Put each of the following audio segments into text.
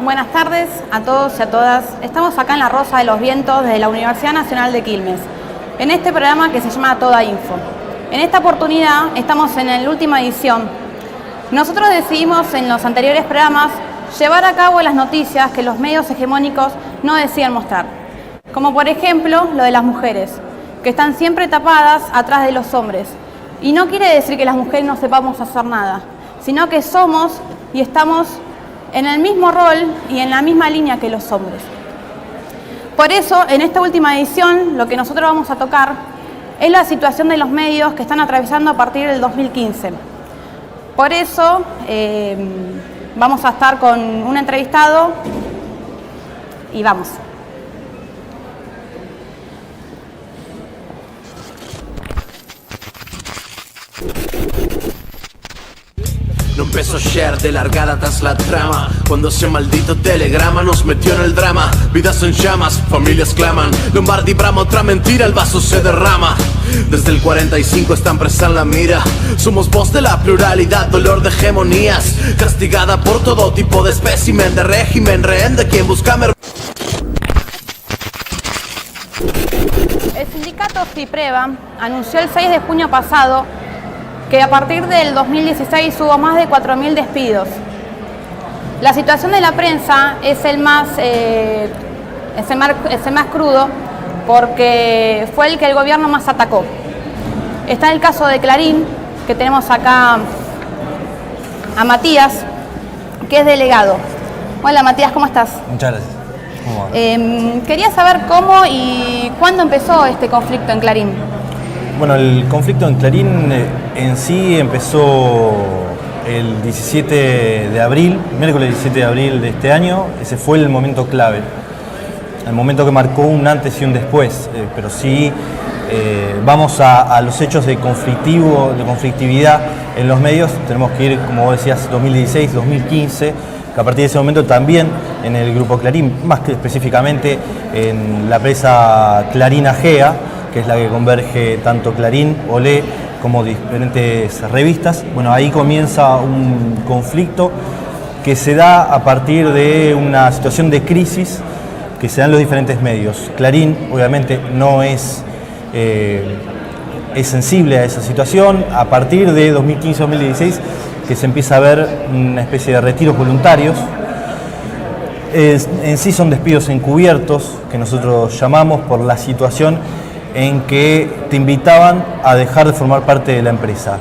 Buenas tardes a todos y a todas. Estamos acá en La Rosa de los Vientos desde la Universidad Nacional de Quilmes, en este programa que se llama Toda Info. En esta oportunidad estamos en la última edición. Nosotros decidimos en los anteriores programas llevar a cabo las noticias que los medios hegemónicos no decían mostrar, como por ejemplo lo de las mujeres, que están siempre tapadas atrás de los hombres. Y no quiere decir que las mujeres no sepamos hacer nada, sino que somos y estamos en el mismo rol y en la misma línea que los hombres. Por eso, en esta última edición, lo que nosotros vamos a tocar es la situación de los medios que están atravesando a partir del 2015. Por eso, vamos a estar con un entrevistado y vamos. No empezó ayer de largada tras la trama, cuando ese maldito telegrama nos metió en el drama. Vidas en llamas, familias claman, Lombardi brama, otra mentira, el vaso se derrama. Desde el 45 están presa en la mira. Somos voz de la pluralidad, dolor de hegemonías, castigada por todo tipo de espécimen de régimen, rehén de quien busca El sindicato FIPREVA anunció el 6 de junio pasado que a partir del 2016 hubo más de 4.000 despidos. La situación de la prensa es el más crudo porque fue el que el gobierno más atacó. Está el caso de Clarín, que tenemos acá a Matías, que es delegado. Hola Matías, ¿cómo estás? Muchas gracias. ¿Cómo va? Quería saber cómo y cuándo empezó este conflicto en Clarín. Bueno, el conflicto en Clarín en sí empezó el 17 de abril, miércoles 17 de abril de este año. Ese fue el momento clave, el momento que marcó un antes y un después. Pero sí vamos a los hechos de conflictividad en los medios. Tenemos que ir, como vos decías, 2016, 2015, que a partir de ese momento también en el grupo Clarín, más que específicamente en la presa Clarín Agea, que es la que converge tanto Clarín, Olé, como diferentes revistas. Bueno, ahí comienza un conflicto que se da a partir de una situación de crisis que se da en los diferentes medios. Clarín, obviamente, no es sensible a esa situación. A partir de 2015-2016, que se empieza a ver una especie de retiros voluntarios. En sí son despidos encubiertos, que nosotros llamamos, por la situación en que te invitaban a dejar de formar parte de la empresa.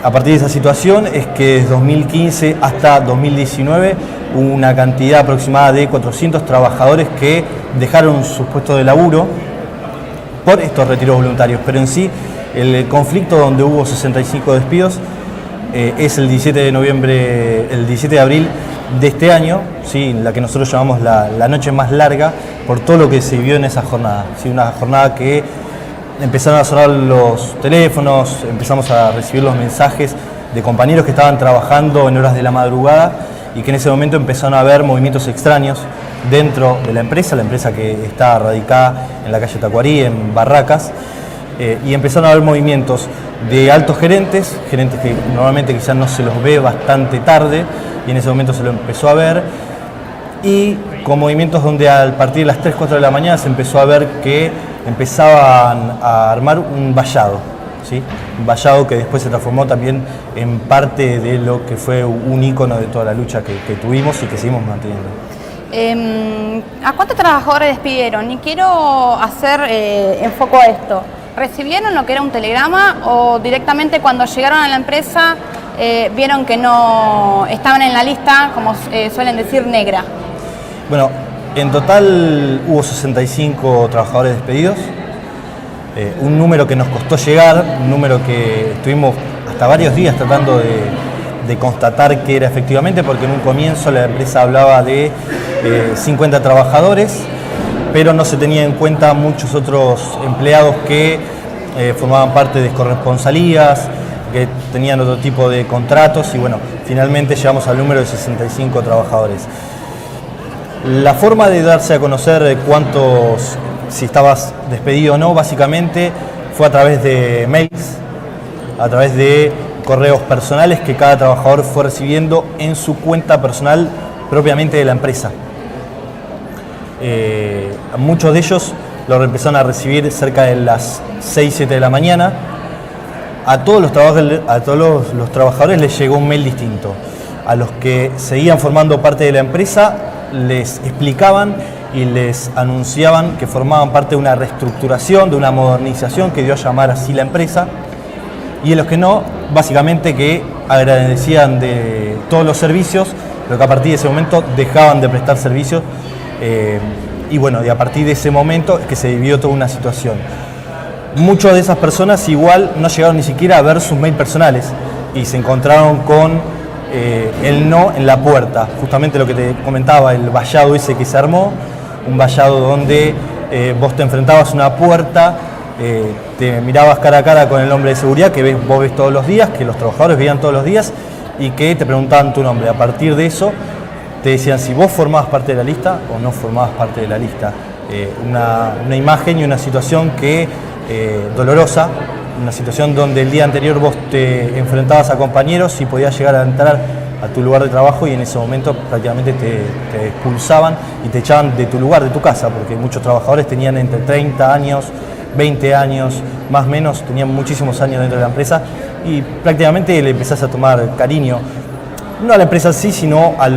A partir de esa situación es que desde 2015 hasta 2019 hubo una cantidad aproximada de 400 trabajadores que dejaron sus puestos de laburo por estos retiros voluntarios. Pero en sí, el conflicto donde hubo 65 despidos es el 17 de noviembre, el 17 de abril de este año, ¿sí? La que nosotros llamamos la noche más larga, por todo lo que se vivió en esa jornada. ¿Sí? Una jornada que empezaron a sonar los teléfonos, empezamos a recibir los mensajes de compañeros que estaban trabajando en horas de la madrugada y que en ese momento empezaron a haber movimientos extraños dentro de la empresa que está radicada en la calle Tacuarí, en Barracas, y empezaron a haber movimientos de altos gerentes que normalmente quizás no se los ve bastante tarde, y en ese momento se lo empezó a ver, y con movimientos donde a partir de las 3, 4 de la mañana se empezó a ver que empezaban a armar un vallado, ¿sí? Un vallado que después se transformó también en parte de lo que fue un ícono de toda la lucha que tuvimos y que seguimos manteniendo. ¿A cuántos trabajadores despidieron? Y quiero hacer enfoco a esto. ¿Recibieron lo que era un telegrama o directamente cuando llegaron a la empresa vieron que no estaban en la lista, como suelen decir, negra? Bueno, en total hubo 65 trabajadores despedidos, un número que nos costó llegar, un número que estuvimos hasta varios días tratando de constatar que era efectivamente, porque en un comienzo la empresa hablaba de 50 trabajadores, pero no se tenía en cuenta muchos otros empleados que formaban parte de corresponsalías, que tenían otro tipo de contratos, y bueno, finalmente llegamos al número de 65 trabajadores. La forma de darse a conocer cuántos, si estabas despedido o no, básicamente fue a través de mails, a través de correos personales que cada trabajador fue recibiendo en su cuenta personal propiamente de la empresa. Muchos de ellos lo empezaron a recibir cerca de las 6, 7 de la mañana. A todos los trabajadores les llegó un mail distinto. A los que seguían formando parte de la empresa les explicaban y les anunciaban que formaban parte de una reestructuración, de una modernización que dio a llamar así la empresa. Y a los que no, básicamente que agradecían de todos los servicios, pero que a partir de ese momento dejaban de prestar servicios. Y bueno, y a partir de ese momento es que se vivió toda una situación. Muchas de esas personas igual no llegaron ni siquiera a ver sus mails personales y se encontraron con el no en la puerta. Justamente lo que te comentaba, el vallado ese que se armó, un vallado donde vos te enfrentabas a una puerta, te mirabas cara a cara con el hombre de seguridad que vos ves todos los días, que los trabajadores veían todos los días y que te preguntaban tu nombre. A partir de eso te decían si vos formabas parte de la lista o no formabas parte de la lista. Una imagen y una situación que dolorosa, una situación donde el día anterior vos te enfrentabas a compañeros y podías llegar a entrar a tu lugar de trabajo y en ese momento prácticamente te expulsaban y te echaban de tu lugar, de tu casa, porque muchos trabajadores tenían entre 30 años, 20 años, más o menos, tenían muchísimos años dentro de la empresa y prácticamente le empezás a tomar cariño, no a la empresa en sí, sino a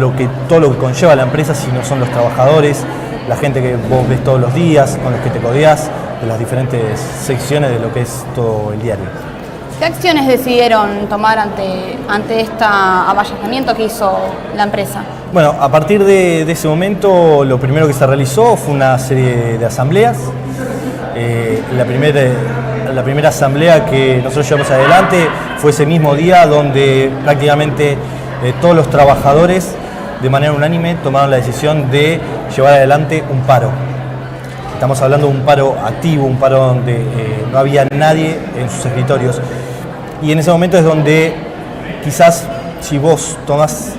todo lo que conlleva la empresa, si no son los trabajadores, la gente que vos ves todos los días, con los que te codeás, de las diferentes secciones de lo que es todo el diario. ¿Qué acciones decidieron tomar ante este avallamiento que hizo la empresa? Bueno, a partir de ese momento lo primero que se realizó fue una serie de asambleas. La primera asamblea que nosotros llevamos adelante fue ese mismo día donde prácticamente todos los trabajadores de manera unánime tomaron la decisión de llevar adelante un paro. Estamos hablando de un paro activo, un paro donde no había nadie en sus escritorios. Y en ese momento es donde quizás si vos tomás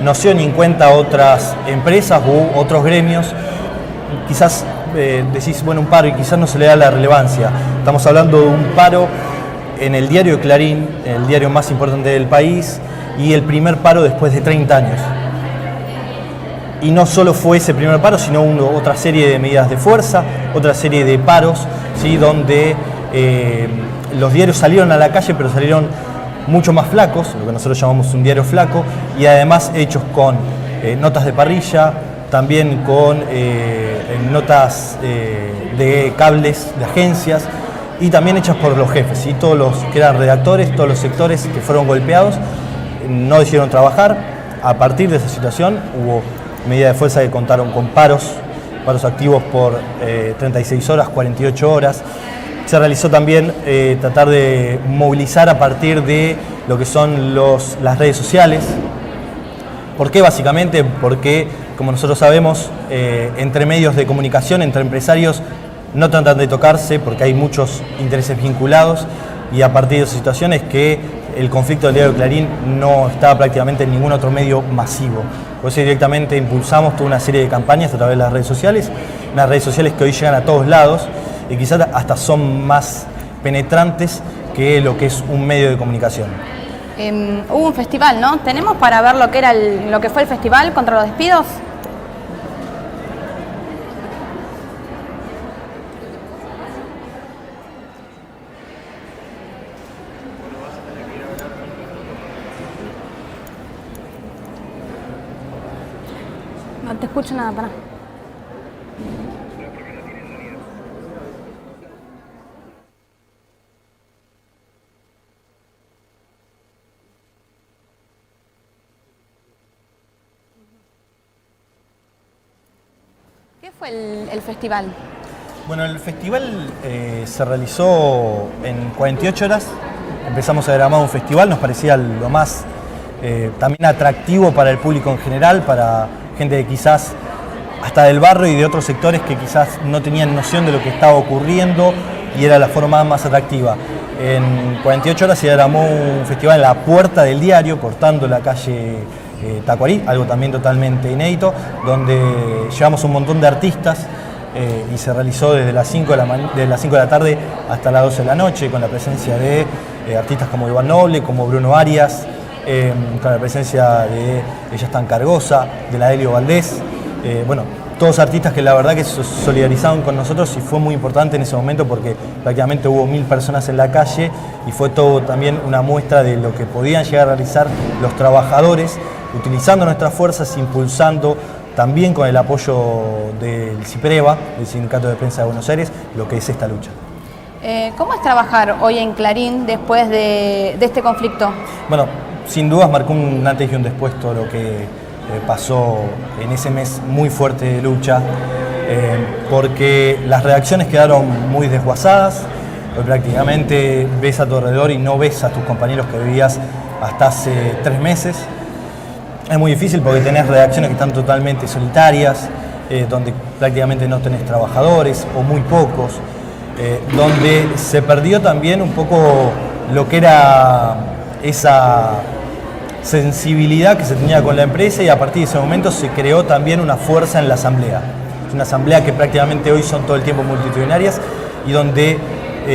noción y en cuenta otras empresas u otros gremios, quizás decís, bueno, un paro y quizás no se le da la relevancia. Estamos hablando de un paro en el diario Clarín, el diario más importante del país, y el primer paro después de 30 años. Y no solo fue ese primer paro, sino otra serie de medidas de fuerza, otra serie de paros, ¿sí? Donde los diarios salieron a la calle, pero salieron mucho más flacos, lo que nosotros llamamos un diario flaco, y además hechos con notas de parrilla, también con notas de cables de agencias, y también hechas por los jefes, ¿sí? Todos los que eran redactores, todos los sectores que fueron golpeados, no decidieron trabajar. A partir de esa situación hubo medidas de fuerza que contaron con paros activos por 36 horas, 48 horas. Se realizó también tratar de movilizar a partir de lo que son las redes sociales. ¿Por qué? Básicamente porque, como nosotros sabemos, entre medios de comunicación, entre empresarios, no tratan de tocarse porque hay muchos intereses vinculados y a partir de esas situaciones que el conflicto del diario Clarín no está prácticamente en ningún otro medio masivo. Por eso directamente impulsamos toda una serie de campañas a través de las redes sociales, unas redes sociales que hoy llegan a todos lados y quizás hasta son más penetrantes que lo que es un medio de comunicación. Hubo un festival, ¿no? ¿Tenemos para ver lo que fue el festival contra los despidos? No te escucho nada, pará. ¿Qué fue el festival? Bueno, el festival se realizó en 48 horas. Empezamos a diagramar un festival, nos parecía lo más también atractivo para el público en general, para gente de quizás hasta del barrio y de otros sectores que quizás no tenían noción de lo que estaba ocurriendo y era la forma más atractiva. En 48 horas se diagramó un festival en la puerta del diario, cortando la calle Tacuarí, algo también totalmente inédito, donde llevamos un montón de artistas y se realizó desde las 5 de la tarde hasta las 12 de la noche, con la presencia de artistas como Iván Noble, como Bruno Arias, con la presencia de Ella Está Cargosa, de la Helio Valdés, bueno, todos artistas que la verdad que se solidarizaron con nosotros y fue muy importante en ese momento porque prácticamente hubo 1000 personas en la calle y fue todo también una muestra de lo que podían llegar a realizar los trabajadores, utilizando nuestras fuerzas, impulsando también con el apoyo del CIPREVA, del Sindicato de Prensa de Buenos Aires, lo que es esta lucha. ¿Cómo es trabajar hoy en Clarín después de este conflicto? Bueno, sin dudas marcó un antes y un después todo lo que pasó en ese mes muy fuerte de lucha, porque las reacciones quedaron muy desguazadas. Hoy prácticamente ves a tu alrededor y no ves a tus compañeros que veías hasta hace 3 meses. Es muy difícil porque tenés reacciones que están totalmente solitarias, donde prácticamente no tenés trabajadores o muy pocos, donde se perdió también un poco lo que era esa sensibilidad que se tenía con la empresa y a partir de ese momento se creó también una fuerza en la asamblea. Es una asamblea que prácticamente hoy son todo el tiempo multitudinarias y donde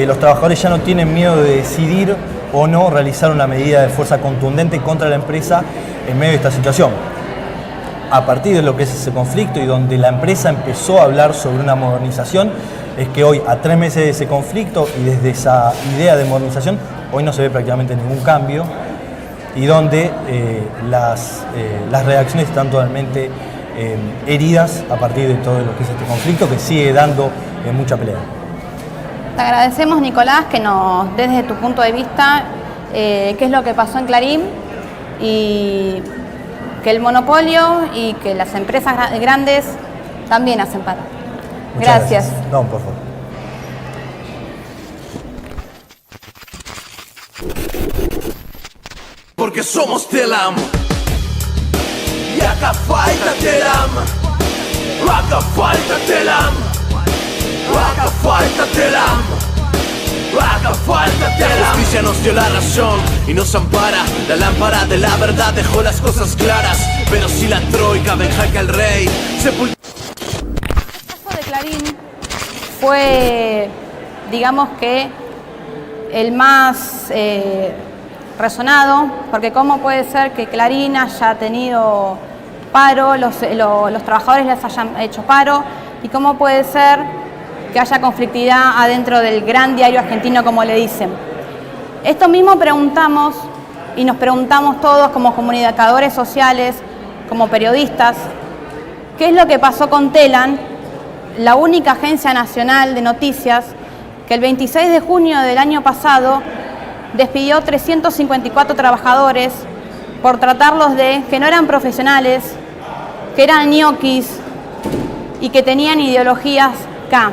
los trabajadores ya no tienen miedo de decidir o no realizar una medida de fuerza contundente contra la empresa en medio de esta situación. A partir de lo que es ese conflicto y donde la empresa empezó a hablar sobre una modernización, es que hoy, a 3 meses de ese conflicto y desde esa idea de modernización, hoy no se ve prácticamente ningún cambio y donde las reacciones están totalmente heridas a partir de todo lo que es este conflicto que sigue dando mucha pelea. Te agradecemos, Nicolás, que nos des desde tu punto de vista qué es lo que pasó en Clarín y que el monopolio y que las empresas grandes también hacen paro. Gracias. No, por favor. Porque somos Telam y acá falta Telam, acá falta Telam, acá falta Telam, acá falta Telam. La justicia nos dio la razón y nos ampara. La lámpara de la verdad dejó las cosas claras, pero si la troika ven jaque al rey El caso de Clarín fue, digamos que, el más resonado, porque cómo puede ser que Clarín haya tenido paro, los trabajadores les hayan hecho paro, y cómo puede ser que haya conflictividad adentro del gran diario argentino, como le dicen. Esto mismo preguntamos y nos preguntamos todos como comunicadores sociales, como periodistas, ¿qué es lo que pasó con Telam, la única agencia nacional de noticias que el 26 de junio del año pasado despidió 354 trabajadores por tratarlos de que no eran profesionales, que eran ñoquis y que tenían ideologías K?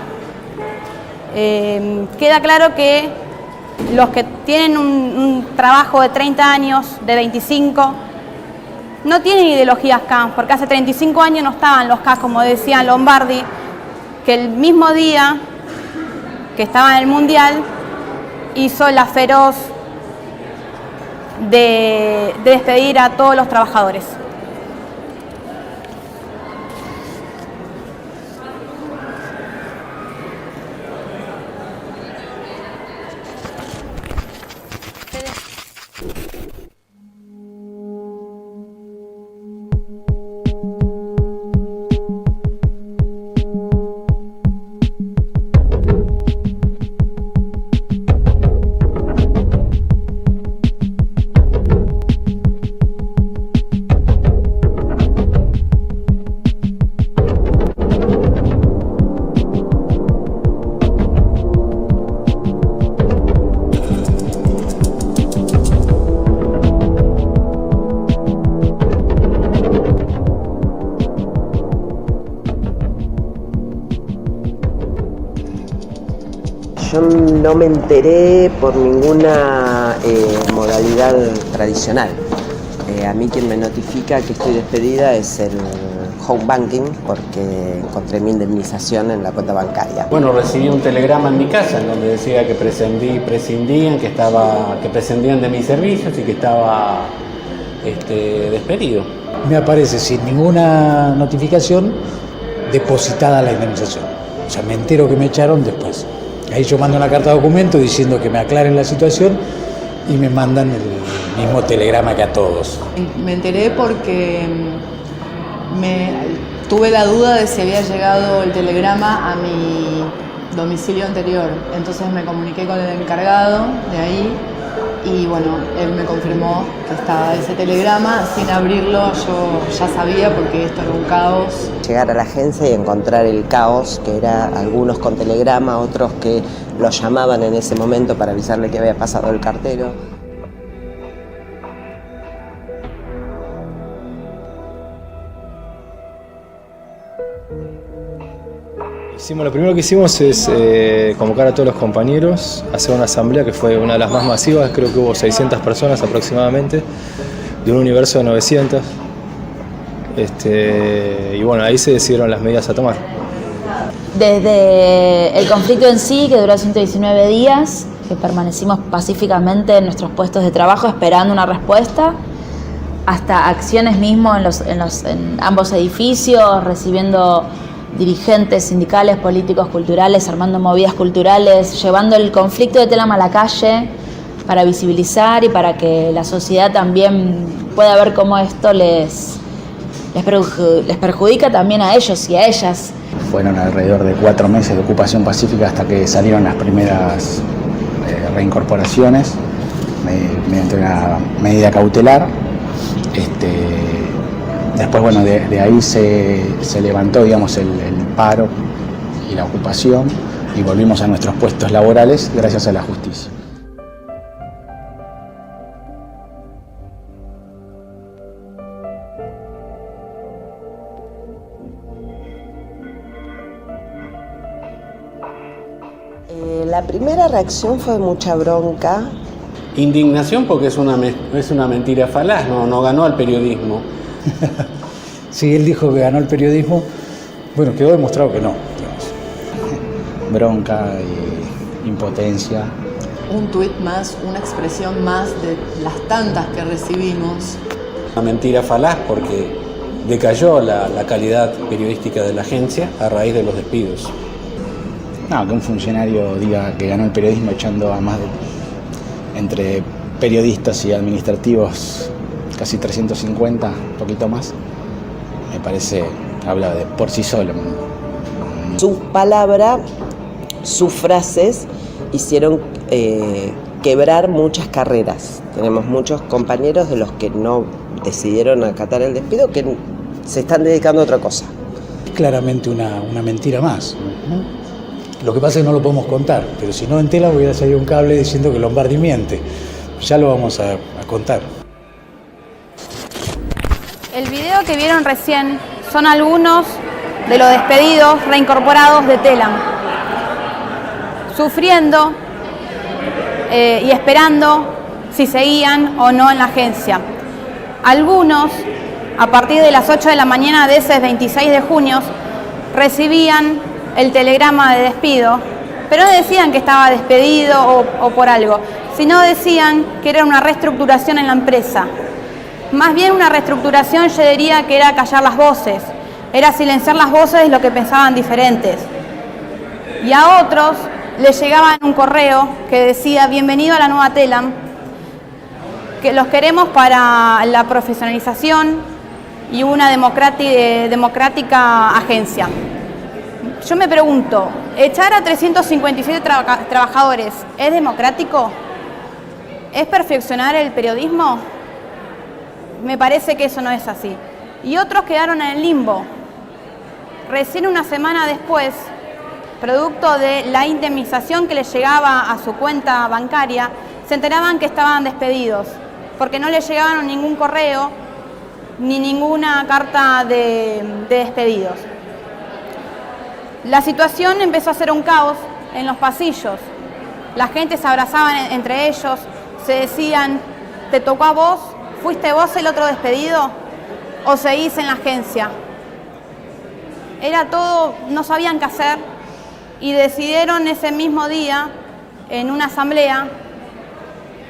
Queda claro que los que tienen un trabajo de 30 años, de 25, no tienen ideologías K, porque hace 35 años no estaban los K, como decía Lombardi, que el mismo día que estaba en el Mundial hizo la feroz de despedir a todos los trabajadores. Yo no me enteré por ninguna modalidad tradicional. A mí quien me notifica que estoy despedida es el home banking porque encontré mi indemnización en la cuenta bancaria. Bueno, recibí un telegrama en mi casa en donde decía que prescindían de mis servicios y que estaba despedido. Me aparece sin ninguna notificación depositada la indemnización. O sea, me entero que me echaron después. Ahí yo mando una carta de documento diciendo que me aclaren la situación y me mandan el mismo telegrama que a todos. Me enteré porque tuve la duda de si había llegado el telegrama a mi domicilio anterior. Entonces me comuniqué con el encargado de ahí y bueno, él me confirmó que estaba ese telegrama. Sin abrirlo yo ya sabía, porque esto era un caos. Llegar a la agencia y encontrar el caos, que era algunos con telegrama, otros que lo llamaban en ese momento para avisarle que había pasado el cartero. Lo primero que hicimos es convocar a todos los compañeros, hacer una asamblea que fue una de las más masivas, creo que hubo 600 personas aproximadamente, de un universo de 900. Y bueno, ahí se decidieron las medidas a tomar. Desde el conflicto en sí, que duró 119 días, que permanecimos pacíficamente en nuestros puestos de trabajo esperando una respuesta, hasta acciones mismo en ambos edificios, recibiendo dirigentes sindicales, políticos, culturales, armando movidas culturales, llevando el conflicto de Telam a la calle para visibilizar y para que la sociedad también pueda ver cómo esto les perjudica también a ellos y a ellas. Fueron alrededor de 4 meses de ocupación pacífica hasta que salieron las primeras reincorporaciones mediante una medida cautelar. Después, bueno, de ahí se levantó, digamos, el paro y la ocupación y volvimos a nuestros puestos laborales gracias a la justicia. La primera reacción fue mucha bronca. Indignación porque es una mentira falaz, no ganó al periodismo. Sí, él dijo que ganó el periodismo. Bueno, quedó demostrado que no, digamos. Bronca y impotencia. Un tuit más, una expresión más de las tantas que recibimos. Una mentira falaz porque decayó la calidad periodística de la agencia a raíz de los despidos. No, que un funcionario diga que ganó el periodismo echando a más de, entre periodistas y administrativos, casi 350, un poquito más, me parece, habla de por sí solo. Sus palabras, sus frases hicieron quebrar muchas carreras. Tenemos muchos compañeros de los que no decidieron acatar el despido que se están dedicando a otra cosa. Claramente una mentira más, ¿no? Lo que pasa es que no lo podemos contar, pero si no en tela voy a salir un cable diciendo que Lombardi miente. Ya lo vamos a contar. El video que vieron recién son algunos de los despedidos reincorporados de Telam, sufriendo y esperando si seguían o no en la agencia. Algunos, a partir de las 8 de la mañana de ese 26 de junio, recibían el telegrama de despido, pero no decían que estaba despedido o por algo, sino decían que era una reestructuración en la empresa. Más bien una reestructuración, yo diría que era callar las voces, era silenciar las voces de lo que pensaban diferentes. Y a otros les llegaba un correo que decía: bienvenido a la nueva Telam, que los queremos para la profesionalización y una democrática agencia. Yo me pregunto, ¿echar a 357 trabajadores es democrático? ¿Es perfeccionar el periodismo? Me parece que eso no es así. Y otros quedaron en el limbo. Recién una semana después, producto de la indemnización que les llegaba a su cuenta bancaria, se enteraban que estaban despedidos, porque no les llegaban ningún correo ni ninguna carta de despedidos. La situación empezó a ser un caos en los pasillos. La gente se abrazaba entre ellos, se decían: ¿te tocó a vos? ¿Fuiste vos el otro despedido? ¿O seguís en la agencia? Era todo, no sabían qué hacer y decidieron ese mismo día, en una asamblea,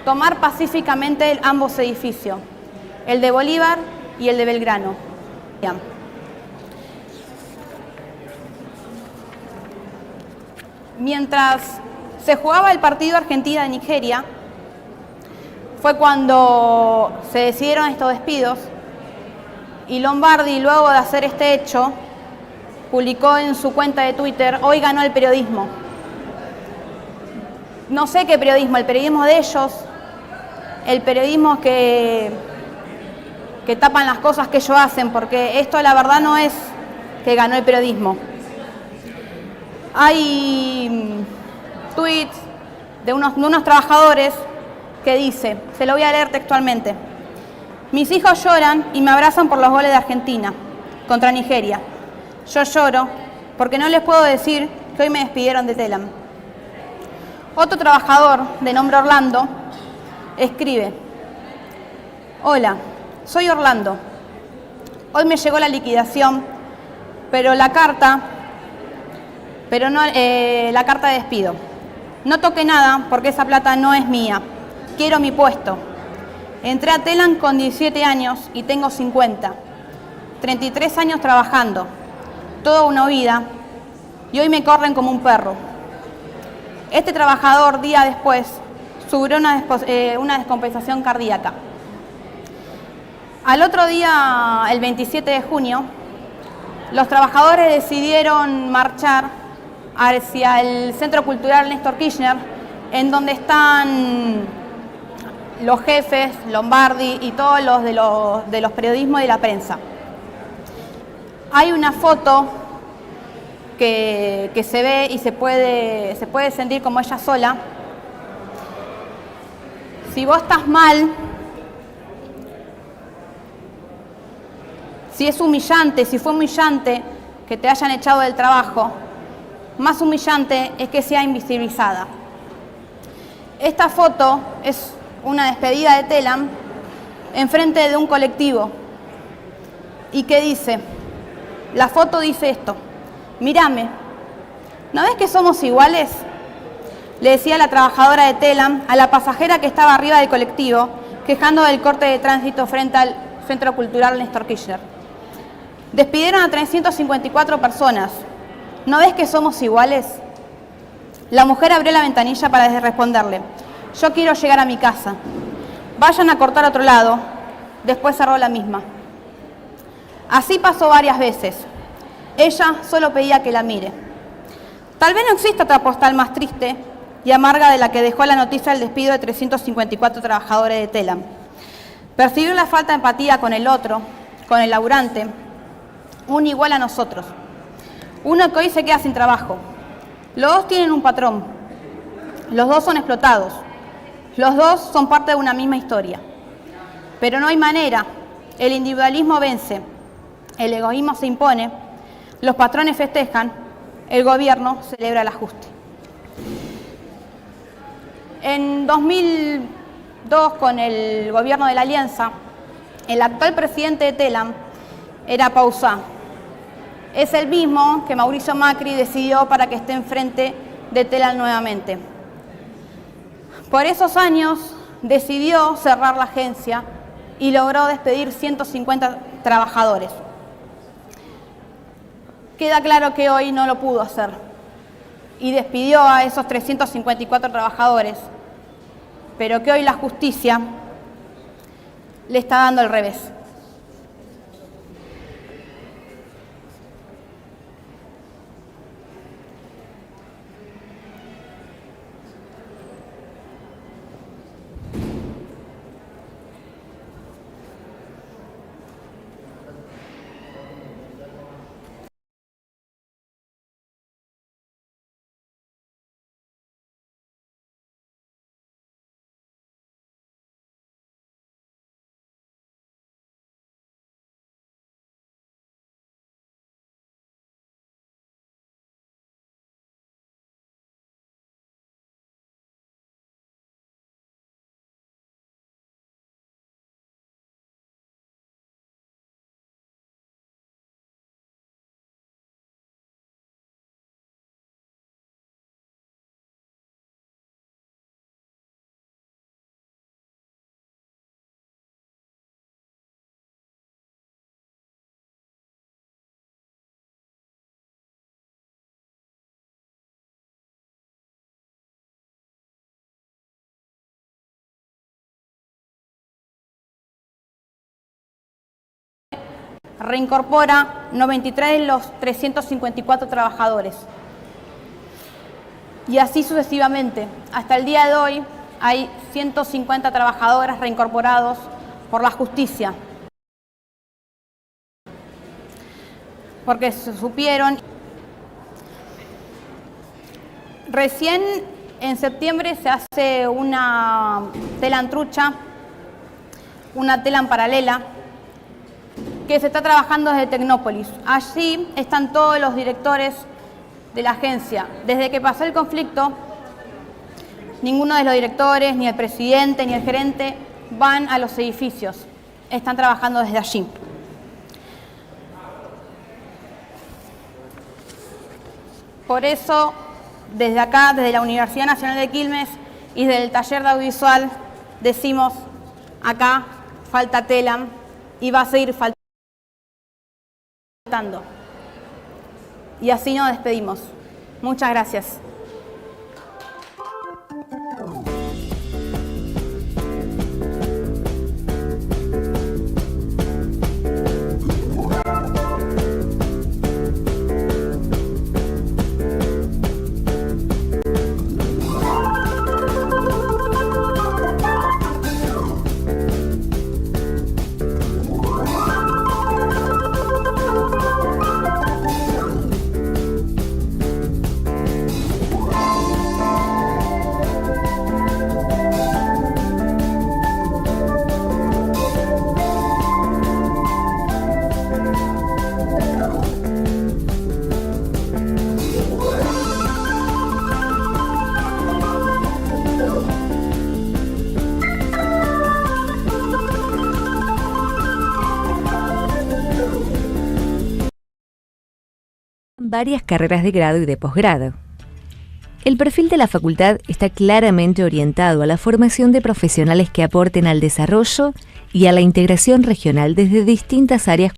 tomar pacíficamente ambos edificios, el de Bolívar y el de Belgrano. Mientras se jugaba el partido Argentina-Nigeria, fue cuando se decidieron estos despidos y Lombardi, luego de hacer este hecho, publicó en su cuenta de Twitter: hoy ganó el periodismo. No sé qué periodismo, el periodismo de ellos, el periodismo que tapan las cosas que ellos hacen, porque esto la verdad no es que ganó el periodismo. Hay tweets de unos trabajadores que dice, se lo voy a leer textualmente: mis hijos lloran y me abrazan por los goles de Argentina contra Nigeria. Yo lloro porque no les puedo decir que hoy me despidieron de Telam. Otro trabajador de nombre Orlando escribe: hola, soy Orlando. Hoy me llegó la liquidación, pero la carta de despido. No toqué nada porque esa plata no es mía. Quiero mi puesto. Entré a Telam con 17 años y tengo 50. 33 años trabajando. Toda una vida. Y hoy me corren como un perro. Este trabajador, días después, sufrió una descompensación cardíaca. Al otro día, el 27 de junio, los trabajadores decidieron marchar hacia el Centro Cultural Néstor Kirchner, en donde están los jefes, Lombardi y todos los de los periodismos y de la prensa. Hay una foto que se ve y se puede sentir como ella sola. Si vos estás mal, si es humillante, si fue humillante que te hayan echado del trabajo, más humillante es que sea invisibilizada. Esta foto es una despedida de Telam enfrente de un colectivo. ¿Y qué dice? La foto dice esto: mírame, ¿no ves que somos iguales?, le decía la trabajadora de Telam a la pasajera que estaba arriba del colectivo, quejando del corte de tránsito frente al Centro Cultural Néstor Kirchner. Despidieron a 354 personas. ¿No ves que somos iguales? La mujer abrió la ventanilla para responderle: yo quiero llegar a mi casa. Vayan a cortar a otro lado. Después cerró la misma. Así pasó varias veces. Ella solo pedía que la mire. Tal vez no exista otra postal más triste y amarga de la que dejó la noticia del despido de 354 trabajadores de Telam. Percibir la falta de empatía con el otro, con el laburante, un igual a nosotros. Uno que hoy se queda sin trabajo. Los dos tienen un patrón. Los dos son explotados. Los dos son parte de una misma historia. Pero no hay manera. El individualismo vence. El egoísmo se impone. Los patrones festejan. El gobierno celebra el ajuste. En 2002, con el gobierno de la Alianza, el actual presidente de Telam era Pausá. Es el mismo que Mauricio Macri decidió para que esté enfrente de Telam nuevamente. Por esos años decidió cerrar la agencia y logró despedir 150 trabajadores. Queda claro que hoy no lo pudo hacer y despidió a esos 354 trabajadores, pero que hoy la justicia le está dando el revés. reincorpora 93 de los 354 trabajadores. Y así sucesivamente. Hasta el día de hoy hay 150 trabajadores reincorporados por la justicia, porque se supieron. Recién en septiembre se hace una tela en trucha, una tela en paralela, que se está trabajando desde Tecnópolis. Allí están todos los directores de la agencia. Desde que pasó el conflicto, ninguno de los directores, ni el presidente, ni el gerente van a los edificios. Están trabajando desde allí. Por eso, desde acá, desde la Universidad Nacional de Quilmes y desde el taller de audiovisual, decimos, acá falta tela y va a seguir faltando. Y así nos despedimos. Muchas gracias. Varias carreras de grado y de posgrado. El perfil de la facultad está claramente orientado a la formación de profesionales que aporten al desarrollo y a la integración regional desde distintas áreas